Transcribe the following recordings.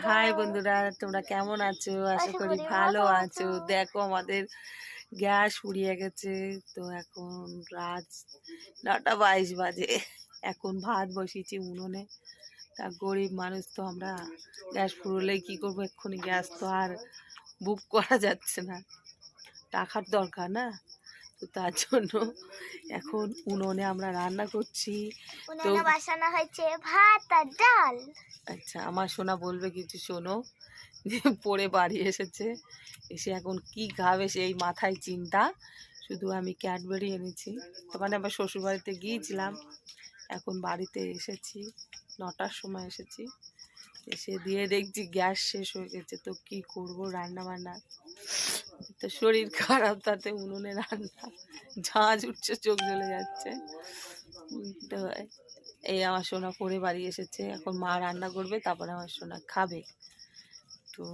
High বন্ধুরা, তোমরা কেমন আছো? আশা করি ভালো আছো। দেখো আমাদের গ্যাস ফুরিয়ে গেছে, তো এখন রাত 9:22 বাজে। এখন ভাত বসিয়েছি উনুনে। তা গরিব মানুষ তো আমরা, গ্যাস ফুরলেই কি করবো, এক্ষুনি গ্যাস তো আর বুক করা যাচ্ছে না, টাকার দরকার না। তো তার জন্য এখন উনুনে আমরা রান্না করছি। তো বসানো হয়েছে ভাত আর ডাল। আচ্ছা, আমার সোনা বলবে কিছু, শোনো। যে পড়ে বাড়ি এসেছে, এসে এখন কি খাবে সেই মাথায় চিন্তা। শুধু আমি ক্যাডবেরি এনেছি, মানে আবার শ্বশুরবাড়িতে গিয়েছিলাম, এখন বাড়িতে এসেছি, 9টার সময় এসেছি। এসে দিয়ে দেখছি গ্যাস শেষ হয়ে গেছে, তো কি করব রান্না বান্না। তো শরীর খারাপ, তাতে উনুনে রান্না, ঝাঁঝ উঠছে, চোখ জ্বলে যাচ্ছে। তো এই আমার সোনা পড়ে বাড়ি এসেছে, এখন মা রান্না করবে, তারপরে আমার সোনা খাবে। তো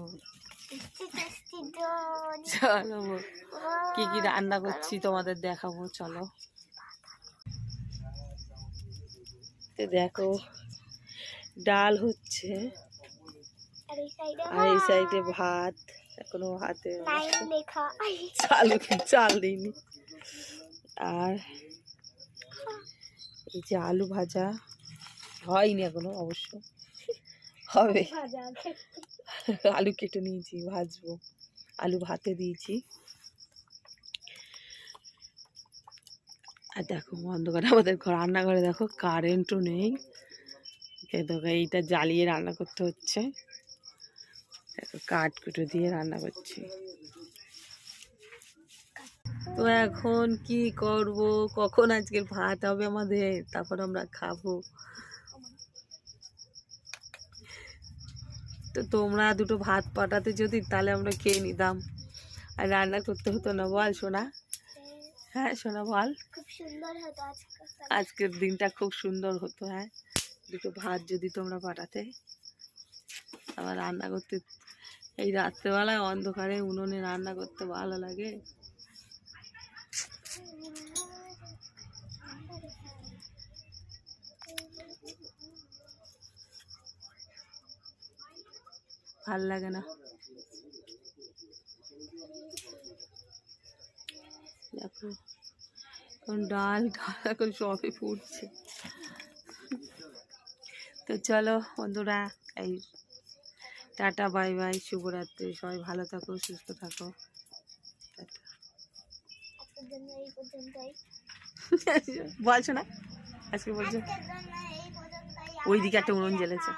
চলো কি কি রান্না করছি তোমাদের দেখাবো, চলো। দেখো ডাল হচ্ছে, আর এই সাইডে ভাত, এখনো হাতে চাল দিইনি। আর এই যে আলু ভাজা হয়নি এখনো, অবশ্য হবে। আলু কেটে নিয়েছি, ভাজবো। আলু ভাতে দিয়েছি। আর দেখো অন্ধকারে আমাদের রান্নাঘরে দেখো কারেন্টও নেই, দেখো এইটা জ্বালিয়ে রান্না করতে হচ্ছে। দেখো কাঠ কুটো দিয়ে রান্না করছি। তো এখন কি করব, কখন আজকের ভাত হবে আমাদের, তারপর আমরা খাবো। তো তোমরা দুটো ভাত পাঠাতে যদি, তাহলে আমরা খেয়ে নিতাম, আর রান্না করতে হতো না। বল সোনা? হ্যাঁ সোনা বল। খুব সুন্দর হতো আজকের দিনটা, খুব সুন্দর হতো। হ্যাঁ, দুটো ভাত যদি তোমরা পাঠাতে, আবার রান্না করতে, এই রাত্রেবেলায় অন্ধকারে উনুনে রান্না করতে ভালো লাগে। ভাল লাগে না। দেখো এখন ডাল এখন সবই ফুটছে। তো চলো বন্ধুরা, এই টাটা, বাই বাই, শুভরাত্রি, সবাই ভালো থাকো, সুস্থ থাকো। বলছো না আজকে, বলছো ওইদিকে একটা উনুন জ্বেলেছে।